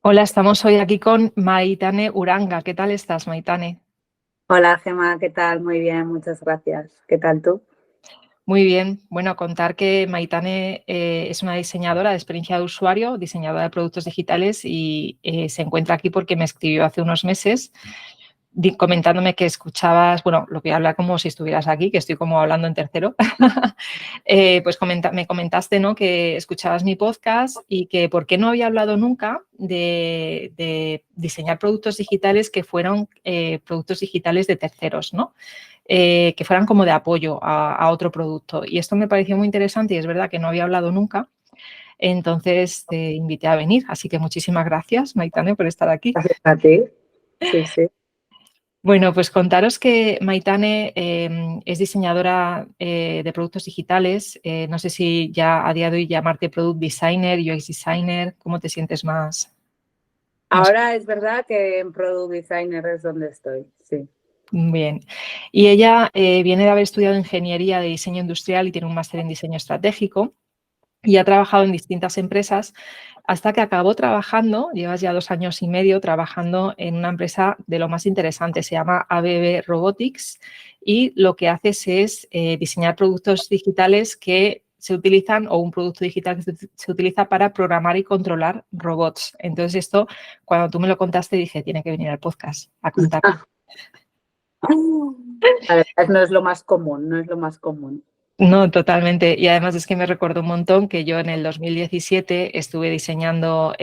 Hola, estamos hoy aquí con Maitane Uranga. ¿Qué tal estás, Maitane? Hola Gemma, ¿qué tal? Muy bien, muchas gracias. ¿Qué tal tú? Muy bien. Bueno, contar que Maitane es una diseñadora de experiencia de usuario, diseñadora de productos digitales y se encuentra aquí porque me escribió hace unos meses comentándome que escuchabas, bueno, lo voy a hablar como si estuvieras aquí, que estoy como hablando en tercero. Pues me comentaste, ¿no?, que escuchabas mi podcast y que por qué no había hablado nunca de diseñar productos digitales que fueron productos digitales de terceros, ¿no? Que fueran como de apoyo a otro producto. Y esto me pareció muy interesante y es verdad que no había hablado nunca. Entonces te invité a venir. Así que muchísimas gracias, Maitane, por estar aquí. Gracias a ti. Sí, sí. Bueno, pues contaros que Maitane es diseñadora de productos digitales. No sé si ya a día de hoy llamarte Product Designer, UX Designer, ¿cómo te sientes más Ahora es verdad que en Product Designer es donde estoy, sí. bien? Y ella viene de haber estudiado ingeniería de diseño industrial y tiene un máster en diseño estratégico. Y ha trabajado en distintas empresas hasta que acabó trabajando, llevas ya 2 años y medio trabajando en una empresa de lo más interesante, se llama ABB Robotics y lo que haces es diseñar productos digitales que se utilizan o un producto digital que se utiliza para programar y controlar robots. Entonces esto, cuando tú me lo contaste, dije, tiene que venir al podcast a contar. Ah, la verdad no es lo más común, no es lo más común. No, totalmente. Y además es que me recuerdo un montón que yo en el 2017 estuve diseñando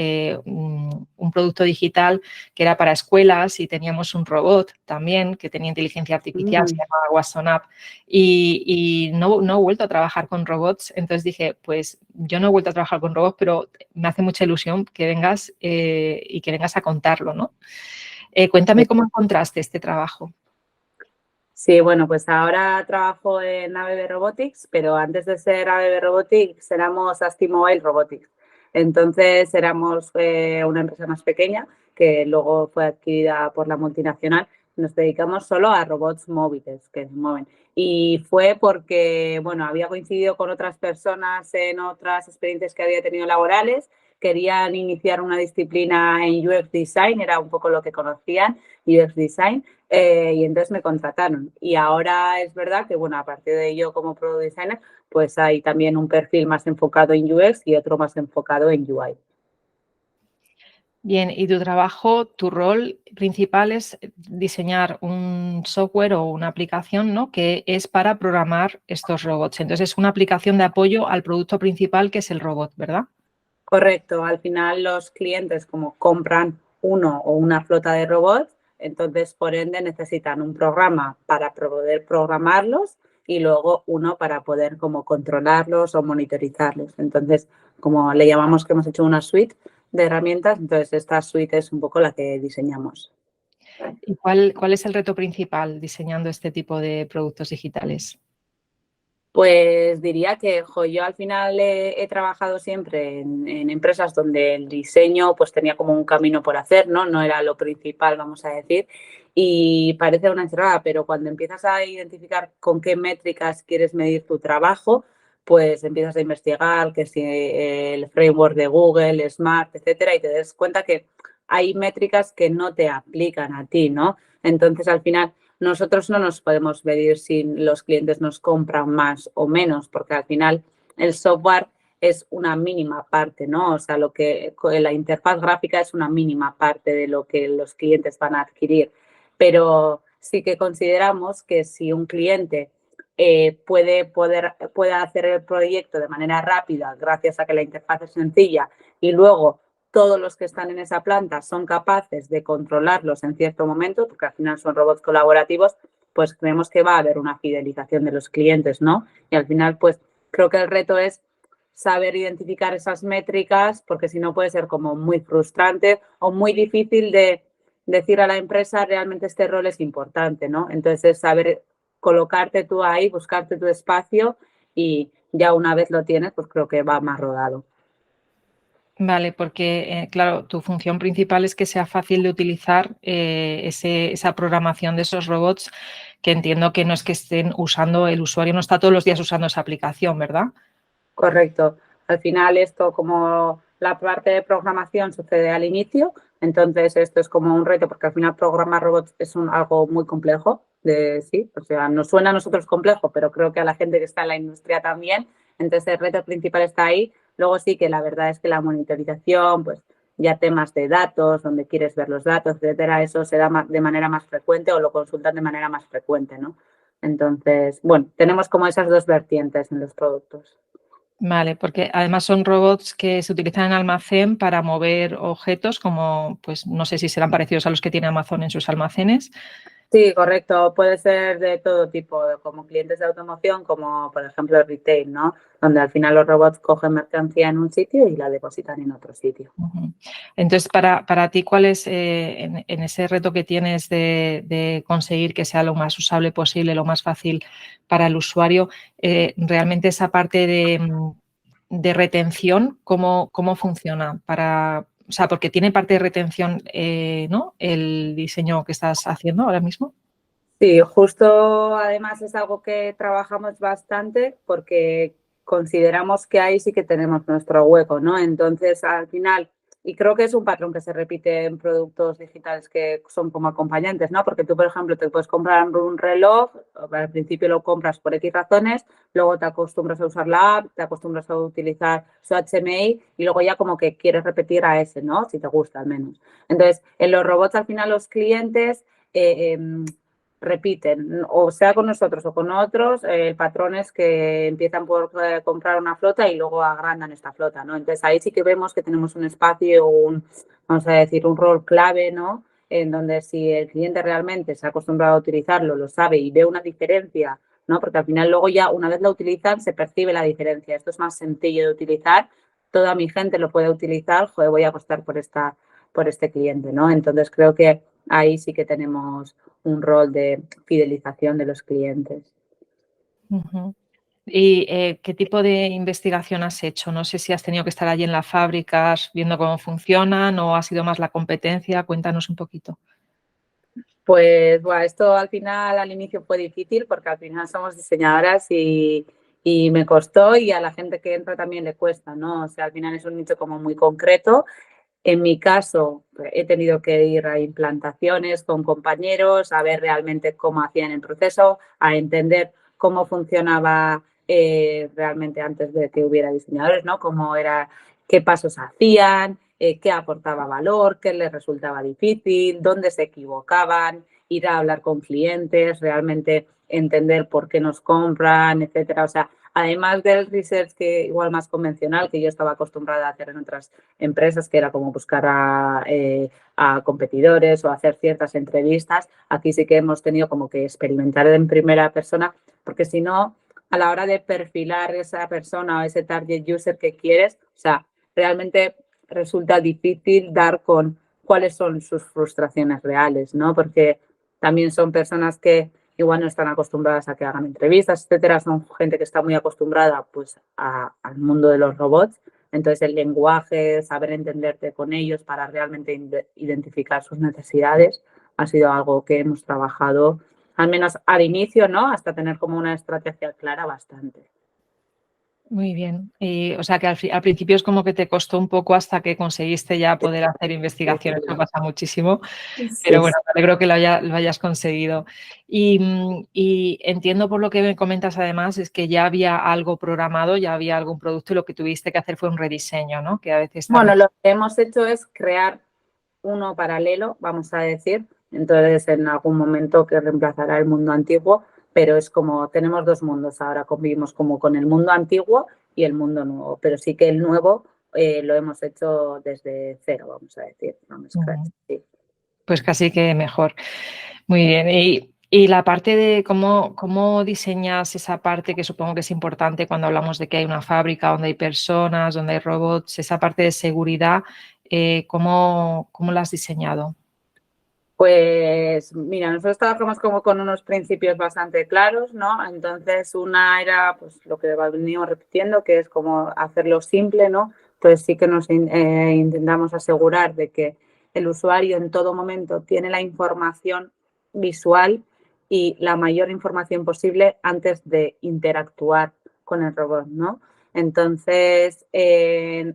un producto digital que era para escuelas y teníamos un robot también que tenía inteligencia artificial, se Mm. llamaba Watson Up, y no he vuelto a trabajar con robots. Entonces dije, pues yo no he vuelto a trabajar con robots, pero me hace mucha ilusión que vengas y que vengas a contarlo, ¿no? Cuéntame cómo encontraste este trabajo. Sí, bueno, pues ahora trabajo en ABB Robotics, pero antes de ser ABB Robotics éramos Asti Mobile Robotics. Entonces éramos una empresa más pequeña que luego fue adquirida por la multinacional. Nos dedicamos solo a robots móviles que se mueven. Y fue porque, bueno, había coincidido con otras personas en otras experiencias que había tenido laborales. Querían iniciar una disciplina en UX Design, era un poco lo que conocían, UX Design. Y entonces me contrataron. Y ahora es verdad que, bueno, a partir de ello como Product Designer, pues hay también un perfil más enfocado en UX y otro más enfocado en UI. Bien, y tu trabajo, tu rol principal es diseñar un software o una aplicación, ¿no?, que es para programar estos robots. Entonces, es una aplicación de apoyo al producto principal, que es el robot, ¿verdad? Correcto, al final los clientes como compran uno o una flota de robots, entonces por ende necesitan un programa para poder programarlos y luego uno para poder como controlarlos o monitorizarlos. Entonces, como le llamamos que hemos hecho una suite de herramientas, entonces esta suite es un poco la que diseñamos. ¿Y cuál es el reto principal diseñando este tipo de productos digitales? Pues diría que yo al final he trabajado siempre en empresas donde el diseño pues tenía como un camino por hacer, ¿no? No era lo principal, vamos a decir, y parece una encerrada, pero cuando empiezas a identificar con qué métricas quieres medir tu trabajo, pues empiezas a investigar que si el framework de Google, Smart, etcétera, y te das cuenta que hay métricas que no te aplican a ti, ¿no? Entonces al final nosotros no nos podemos medir si los clientes nos compran más o menos, porque al final el software es una mínima parte, ¿no? O sea, lo que la interfaz gráfica es una mínima parte de lo que los clientes van a adquirir. Pero sí que consideramos que si un cliente puede hacer el proyecto de manera rápida gracias a que la interfaz es sencilla y luego todos los que están en esa planta son capaces de controlarlos en cierto momento, porque al final son robots colaborativos, pues creemos que va a haber una fidelización de los clientes, ¿no? Y al final, pues creo que el reto es saber identificar esas métricas, porque si no puede ser como muy frustrante o muy difícil de decir a la empresa realmente este rol es importante, ¿no? Entonces es saber colocarte tú ahí, buscarte tu espacio y ya una vez lo tienes, pues creo que va más rodado. Vale, porque, claro, tu función principal es que sea fácil de utilizar esa programación de esos robots, que entiendo que no es que estén usando, el usuario no está todos los días usando esa aplicación, ¿verdad? Correcto. Al final esto, como la parte de programación sucede al inicio, entonces esto es como un reto porque al final programar robots es algo muy complejo, sí, o sea, nos suena a nosotros complejo, pero creo que a la gente que está en la industria también. Entonces el reto principal está ahí. Luego sí que la verdad es que la monitorización, pues ya temas de datos, donde quieres ver los datos, etcétera, eso se da de manera más frecuente o lo consultan de manera más frecuente, ¿no? Entonces, bueno, tenemos como esas dos vertientes en los productos. Vale, porque además son robots que se utilizan en almacén para mover objetos como, pues no sé si serán parecidos a los que tiene Amazon en sus almacenes. Sí, correcto. Puede ser de todo tipo, como clientes de automoción, como por ejemplo el retail, ¿no? Donde al final los robots cogen mercancía en un sitio y la depositan en otro sitio. Ujú. Entonces, para ti, ¿cuál es en ese reto que tienes de conseguir que sea lo más usable posible, lo más fácil para el usuario, realmente esa parte de retención, cómo funciona? O sea, porque tiene parte de retención, ¿no? El diseño que estás haciendo ahora mismo. Sí, justo además es algo que trabajamos bastante porque consideramos que ahí sí que tenemos nuestro hueco, ¿no? Entonces, al final, y creo que es un patrón que se repite en productos digitales que son como acompañantes, ¿no? Porque tú, por ejemplo, te puedes comprar un reloj, al principio lo compras por X razones, luego te acostumbras a usar la app, te acostumbras a utilizar su HMI y luego ya como que quieres repetir a ese, ¿no? Si te gusta al menos. Entonces, en los robots al final los clientes... repiten, o sea con nosotros o con otros, patrones que empiezan por comprar una flota y luego agrandan esta flota, ¿no? Entonces ahí sí que vemos que tenemos un espacio, vamos a decir, un rol clave, ¿no? En donde si el cliente realmente se ha acostumbrado a utilizarlo, lo sabe y ve una diferencia, ¿no? Porque al final luego ya una vez lo utilizan se percibe la diferencia. Esto es más sencillo de utilizar, toda mi gente lo puede utilizar, joder, voy a apostar por este cliente, ¿no? Entonces creo que ahí sí que tenemos un rol de fidelización de los clientes. Ujú. ¿Y qué tipo de investigación has hecho? No sé si has tenido que estar allí en las fábricas viendo cómo funcionan o ha sido más la competencia. Cuéntanos un poquito. Pues bueno, esto al final, al inicio fue difícil porque al final somos diseñadoras y me costó y a la gente que entra también le cuesta, ¿no? O sea, al final es un nicho como muy concreto. En mi caso, he tenido que ir a implantaciones con compañeros, a ver realmente cómo hacían el proceso, a entender cómo funcionaba realmente antes de que hubiera diseñadores, ¿no? Cómo era, qué pasos hacían, qué aportaba valor, qué les resultaba difícil, dónde se equivocaban, ir a hablar con clientes, realmente entender por qué nos compran, etcétera. O sea, además del research que igual más convencional que yo estaba acostumbrada a hacer en otras empresas, que era como buscar a competidores o hacer ciertas entrevistas. Aquí sí que hemos tenido como que experimentar en primera persona, porque si no, a la hora de perfilar esa persona o ese target user que quieres, o sea, realmente resulta difícil dar con cuáles son sus frustraciones reales, ¿no? Porque también son personas que igual no están acostumbradas a que hagan entrevistas, etcétera, son gente que está muy acostumbrada pues al mundo de los robots. Entonces, el lenguaje, saber entenderte con ellos para realmente identificar sus necesidades ha sido algo que hemos trabajado, al menos al inicio, ¿no? Hasta tener como una estrategia clara bastante. Muy bien. Y, o sea que al principio es como que te costó un poco hasta que conseguiste ya poder hacer investigación. Eso pasa muchísimo. Sí, Pero bueno, me alegro que lo hayas conseguido. Y entiendo por lo que me comentas además, es que ya había algo programado, ya había algún producto y lo que tuviste que hacer fue un rediseño, ¿no? Que a veces bueno, también... lo que hemos hecho es crear uno paralelo, vamos a decir. Entonces, en algún momento que reemplazará el mundo antiguo, pero es como tenemos dos mundos ahora, convivimos como con el mundo antiguo y el mundo nuevo, pero sí que el nuevo lo hemos hecho desde cero, vamos a decir, from scratch. Sí. Pues casi que mejor. Muy bien. Y la parte de cómo diseñas esa parte que supongo que es importante cuando hablamos de que hay una fábrica donde hay personas, donde hay robots, esa parte de seguridad, ¿cómo la has diseñado? Pues mira, nosotros trabajamos como con unos principios bastante claros, ¿no? Entonces, una era pues lo que venimos repitiendo, que es como hacerlo simple, ¿no? Entonces sí que nos intentamos asegurar de que el usuario en todo momento tiene la información visual y la mayor información posible antes de interactuar con el robot, ¿no? Entonces,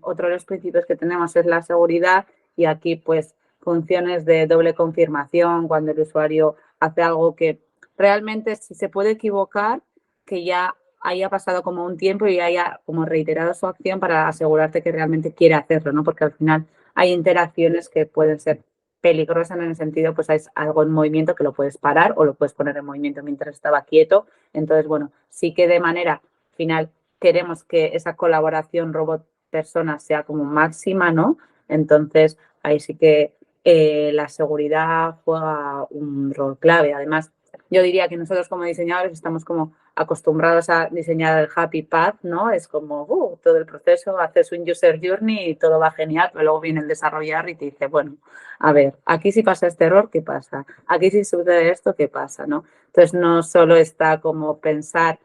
otro de los principios que tenemos es la seguridad y aquí pues funciones de doble confirmación cuando el usuario hace algo que realmente si se puede equivocar, que ya haya pasado como un tiempo y haya como reiterado su acción para asegurarte que realmente quiere hacerlo, ¿no? Porque al final hay interacciones que pueden ser peligrosas en el sentido, pues hay algo en movimiento que lo puedes parar o lo puedes poner en movimiento mientras estaba quieto. Entonces, bueno, sí que de manera final queremos que esa colaboración robot-persona sea como máxima, ¿no? Entonces, ahí sí que la seguridad juega un rol clave. Además, yo diría que nosotros como diseñadores estamos como acostumbrados a diseñar el happy path, ¿no? Es como todo el proceso, haces un user journey y todo va genial, pero luego viene el desarrollador y te dice, bueno, a ver, aquí si pasa este error, ¿qué pasa? Aquí si sucede esto, ¿qué pasa? ¿No? Entonces, no solo está como pensar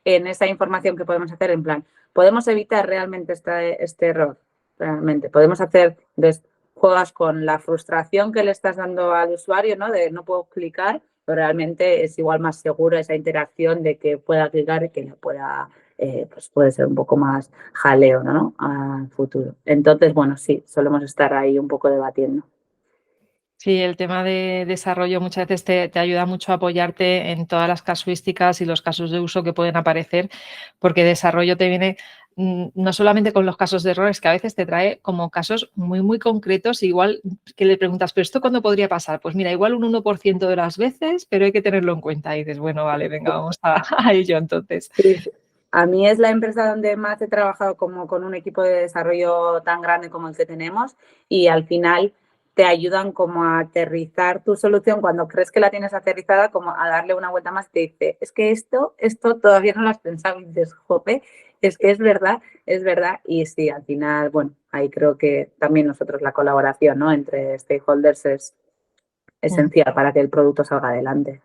en esa información que podemos hacer en plan, ¿podemos evitar realmente este error? Realmente, podemos hacer, juegas con la frustración que le estás dando al usuario, ¿no? De no puedo clicar, pero realmente es igual más seguro esa interacción de que pueda clicar y que le pueda, pues puede ser un poco más jaleo, ¿no? Al futuro. Entonces, bueno, sí, solemos estar ahí un poco debatiendo. Sí, el tema de desarrollo muchas veces te ayuda mucho a apoyarte en todas las casuísticas y los casos de uso que pueden aparecer, porque desarrollo te viene no solamente con los casos de errores, que a veces te trae como casos muy, muy concretos, igual que le preguntas, ¿pero esto cuándo podría pasar? Pues mira, igual un 1% de las veces, pero hay que tenerlo en cuenta. Y dices, bueno, vale, venga, vamos a ello entonces. Sí, sí. A mí es la empresa donde más he trabajado como con un equipo de desarrollo tan grande como el que tenemos y al final te ayudan como a aterrizar tu solución cuando crees que la tienes aterrizada, como a darle una vuelta más y te dice, es que esto todavía no lo has pensado y dices, jope, es que es verdad y sí, al final, bueno, ahí creo que también nosotros la colaboración, ¿no? Entre stakeholders es Mm. esencial para que el producto salga adelante.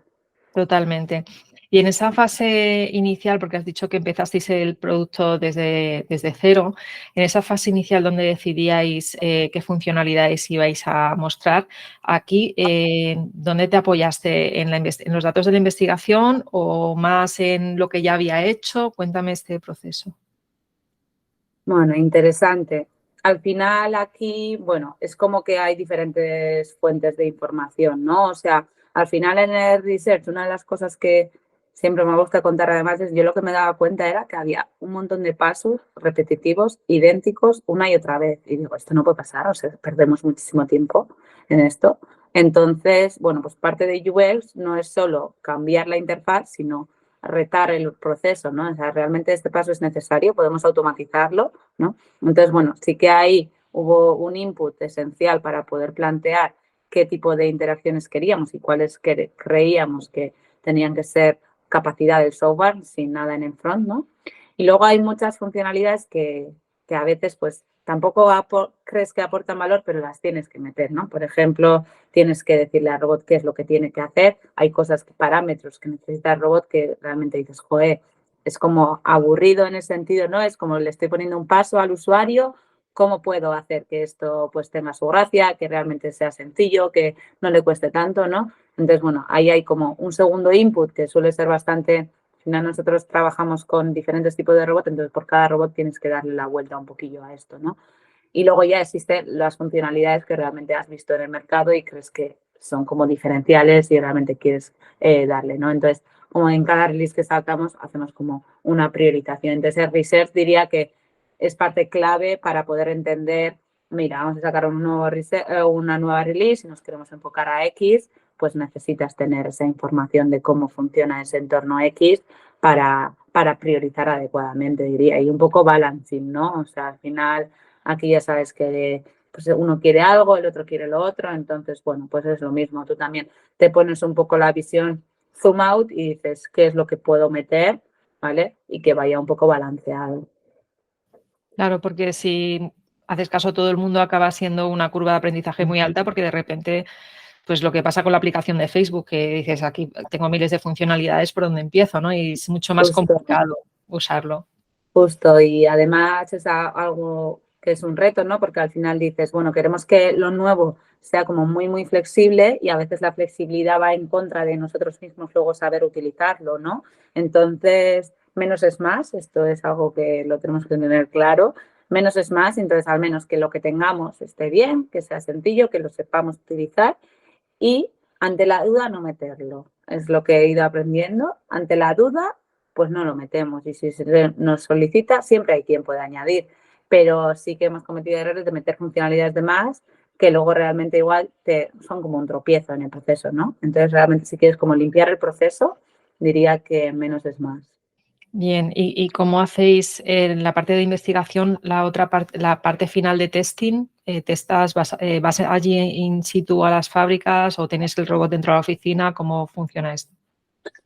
Totalmente. Y en esa fase inicial, porque has dicho que empezasteis el producto desde cero, en esa fase inicial donde decidíais qué funcionalidades ibais a mostrar, aquí, ¿dónde te apoyaste? ¿En los datos de la investigación o más en lo que ya había hecho? Cuéntame este proceso. Bueno, interesante. Al final aquí, bueno, es como que hay diferentes fuentes de información, ¿no? O sea, al final en el research, una de las cosas que siempre me gusta contar además es yo lo que me daba cuenta era que había un montón de pasos repetitivos, idénticos, una y otra vez. Y digo, esto no puede pasar, o sea, perdemos muchísimo tiempo en esto. Entonces, bueno, pues parte de UX no es solo cambiar la interfaz, sino retar el proceso, ¿no? O sea, realmente este paso es necesario, podemos automatizarlo, ¿no? Entonces, bueno, sí que ahí hubo un input esencial para poder plantear qué tipo de interacciones queríamos y cuáles creíamos que tenían que ser capacidad del software sin nada en el front, ¿no? Y luego hay muchas funcionalidades que a veces pues tampoco crees que aportan valor, pero las tienes que meter, ¿no? Por ejemplo, tienes que decirle al robot qué es lo que tiene que hacer. Hay cosas, parámetros que necesita el robot que realmente dices, joder, es como aburrido en ese sentido, ¿no? Es como le estoy poniendo un paso al usuario, ¿cómo puedo hacer que esto pues tenga su gracia, que realmente sea sencillo, que no le cueste tanto, ¿no? Entonces, bueno, ahí hay como un segundo input que suele ser bastante, al final nosotros trabajamos con diferentes tipos de robot, entonces por cada robot tienes que darle la vuelta un poquillo a esto, ¿no? Y luego ya existen las funcionalidades que realmente has visto en el mercado y crees que son como diferenciales y realmente quieres darle, ¿no? Entonces, como en cada release que sacamos, hacemos como una priorización. Entonces, el research diría que es parte clave para poder entender, mira, vamos a sacar una nueva release y nos queremos enfocar a X, pues necesitas tener esa información de cómo funciona ese entorno X para priorizar adecuadamente, diría. Y un poco balancing, ¿no? O sea, al final aquí ya sabes que pues uno quiere algo, el otro quiere lo otro, entonces, bueno, pues es lo mismo. Tú también te pones un poco la visión zoom out y dices qué es lo que puedo meter, ¿vale? Y que vaya un poco balanceado. Claro, porque si haces caso a todo el mundo acaba siendo una curva de aprendizaje muy alta porque de repente pues lo que pasa con la aplicación de Facebook, que dices, aquí tengo miles de funcionalidades, ¿por dónde empiezo? ¿No? Y es mucho más Justo. complicado usarlo. Justo, y además es algo que es un reto, ¿no? Porque al final dices, bueno, queremos que lo nuevo sea como muy, muy flexible y a veces la flexibilidad va en contra de nosotros mismos luego saber utilizarlo, ¿no? Entonces, menos es más, esto es algo que lo tenemos que tener claro, menos es más, entonces al menos que lo que tengamos esté bien, que sea sencillo, que lo sepamos utilizar y ante la duda no meterlo. Es lo que he ido aprendiendo. Ante la duda, pues no lo metemos. Y si se nos solicita, siempre hay quien puede añadir. Pero sí que hemos cometido errores de meter funcionalidades de más que luego realmente igual son como un tropiezo en el proceso, ¿no? Entonces, realmente si quieres como limpiar el proceso, diría que menos es más. Bien, ¿y cómo hacéis en la parte de investigación, la otra parte, la parte final de testing? ¿Vas allí in situ a las fábricas o tenéis el robot dentro de la oficina? ¿Cómo funciona esto?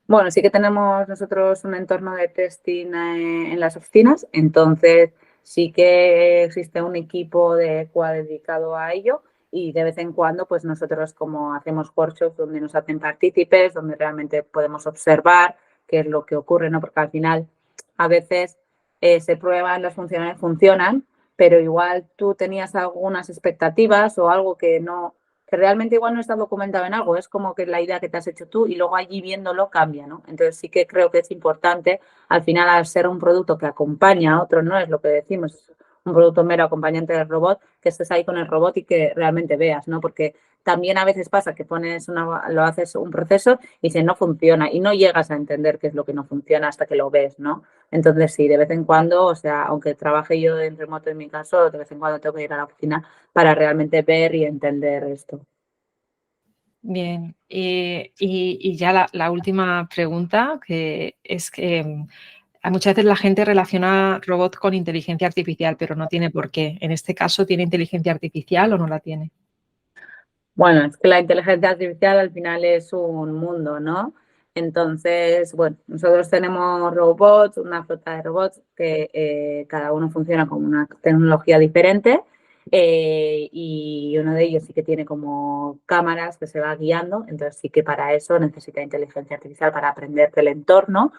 Bueno, sí que tenemos nosotros un entorno de testing en las oficinas, entonces sí que existe un equipo de QA dedicado a ello y de vez en cuando pues nosotros como hacemos workshops donde nos hacen partícipes, donde realmente podemos observar qué es lo que ocurre, ¿no? Porque al final a veces se prueban, las funciones funcionan, pero igual tú tenías algunas expectativas o algo que realmente igual no está documentado en algo, es como que la idea que te has hecho tú y luego allí viéndolo cambia, ¿no? Entonces sí que creo que es importante, al final al ser un producto que acompaña a otro, no es lo que decimos, un producto mero acompañante del robot, que estés ahí con el robot y que realmente veas, ¿no? Porque también a veces pasa que lo haces un proceso y si no funciona y no llegas a entender qué es lo que no funciona hasta que lo ves, ¿no? Entonces sí, de vez en cuando, o sea, aunque trabaje yo en remoto en mi caso, de vez en cuando tengo que ir a la oficina para realmente ver y entender esto. Bien, y ya la última pregunta, que es que muchas veces la gente relaciona robot con inteligencia artificial, pero no tiene por qué. En este caso, ¿tiene inteligencia artificial o no la tiene? Bueno, es que la inteligencia artificial al final es un mundo, ¿no? Entonces, bueno, nosotros tenemos robots, una flota de robots que cada uno funciona con una tecnología diferente y uno de ellos sí que tiene como cámaras que se va guiando, entonces sí que para eso necesita inteligencia artificial para aprender del entorno,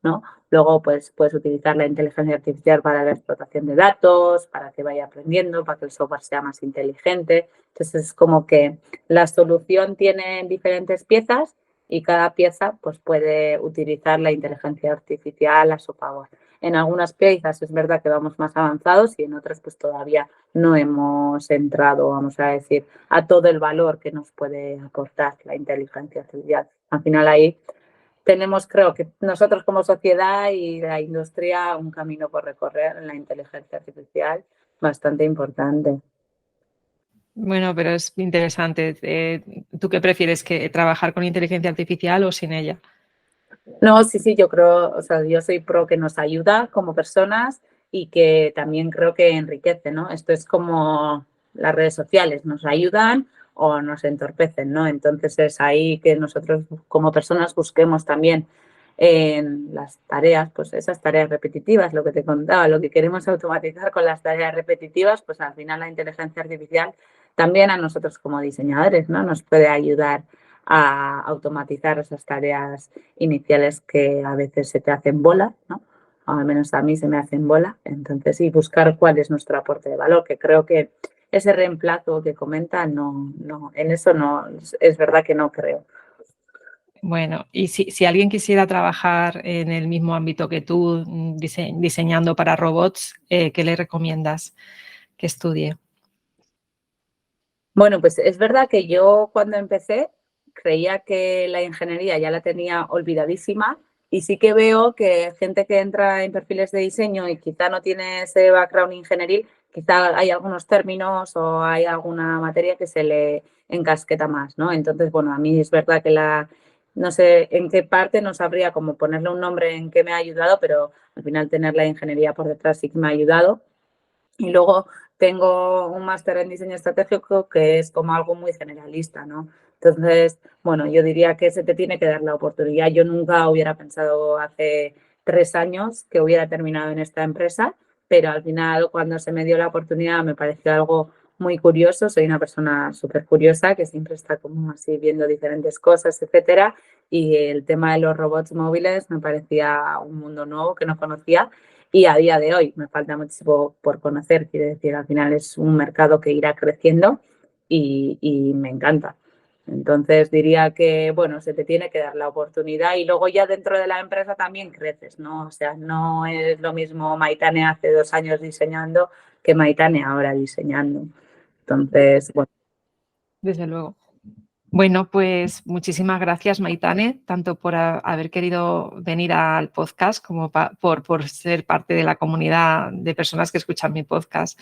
¿no? Luego, pues puedes utilizar la inteligencia artificial para la explotación de datos, para que vaya aprendiendo, para que el software sea más inteligente. Entonces, es como que la solución tiene diferentes piezas y cada pieza pues, puede utilizar la inteligencia artificial a su favor. En algunas piezas es verdad que vamos más avanzados y en otras pues todavía no hemos entrado, vamos a decir, a todo el valor que nos puede aportar la inteligencia artificial. Al final ahí tenemos, creo que nosotros como sociedad y la industria, un camino por recorrer en la inteligencia artificial bastante importante. Bueno, pero es interesante. ¿Tú qué prefieres, que trabajar con inteligencia artificial o sin ella? No, sí, sí, yo creo, o sea, yo soy pro que nos ayuda como personas y que también creo que enriquece, ¿no? Esto es como las redes sociales, nos ayudan o nos entorpecen, ¿no? Entonces es ahí que nosotros como personas busquemos también en las tareas, pues esas tareas repetitivas, lo que te contaba, lo que queremos automatizar con las tareas repetitivas, pues al final la inteligencia artificial también a nosotros como diseñadores, ¿no? Nos puede ayudar a automatizar esas tareas iniciales que a veces se te hacen bola, ¿no? O al menos a mí se me hacen bola. Entonces, y buscar cuál es nuestro aporte de valor, que creo que ese reemplazo que comenta, en eso no, es verdad que no creo. Bueno, y si alguien quisiera trabajar en el mismo ámbito que tú, diseñando para robots, ¿qué le recomiendas que estudie? Bueno, pues es verdad que yo cuando empecé creía que la ingeniería ya la tenía olvidadísima y sí que veo que gente que entra en perfiles de diseño y quizá no tiene ese background ingenieril, quizá hay algunos términos o hay alguna materia que se le encasqueta más, ¿no? Entonces, bueno, a mí es verdad que no sé en qué parte, no sabría cómo ponerle un nombre en qué me ha ayudado, pero al final tener la ingeniería por detrás sí que me ha ayudado. Y luego tengo un máster en diseño estratégico que es como algo muy generalista, ¿no? Entonces, bueno, yo diría que se te tiene que dar la oportunidad. Yo nunca hubiera pensado hace 3 años que hubiera terminado en esta empresa, pero al final cuando se me dio la oportunidad me pareció algo muy curioso. Soy una persona súper curiosa que siempre está como así viendo diferentes cosas, etcétera. Y el tema de los robots móviles me parecía un mundo nuevo que no conocía y a día de hoy me falta muchísimo por conocer, quiero decir, al final es un mercado que irá creciendo y me encanta. Entonces diría que, bueno, se te tiene que dar la oportunidad y luego ya dentro de la empresa también creces, ¿no? O sea, no es lo mismo Maitane hace 2 años diseñando que Maitane ahora diseñando. Entonces, bueno. Desde luego. Bueno, pues muchísimas gracias, Maitane, tanto por haber querido venir al podcast como por ser parte de la comunidad de personas que escuchan mi podcast.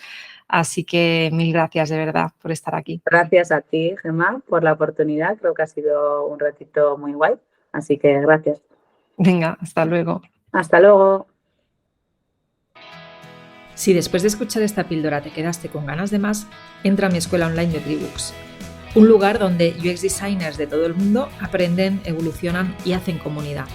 Así que mil gracias de verdad por estar aquí. Gracias a ti, Gemma, por la oportunidad. Creo que ha sido un ratito muy guay. Así que gracias. Venga, hasta luego. Hasta luego. Si después de escuchar esta píldora te quedaste con ganas de más, entra a mi escuela online de Treebooks, un lugar donde UX designers de todo el mundo aprenden, evolucionan y hacen comunidad.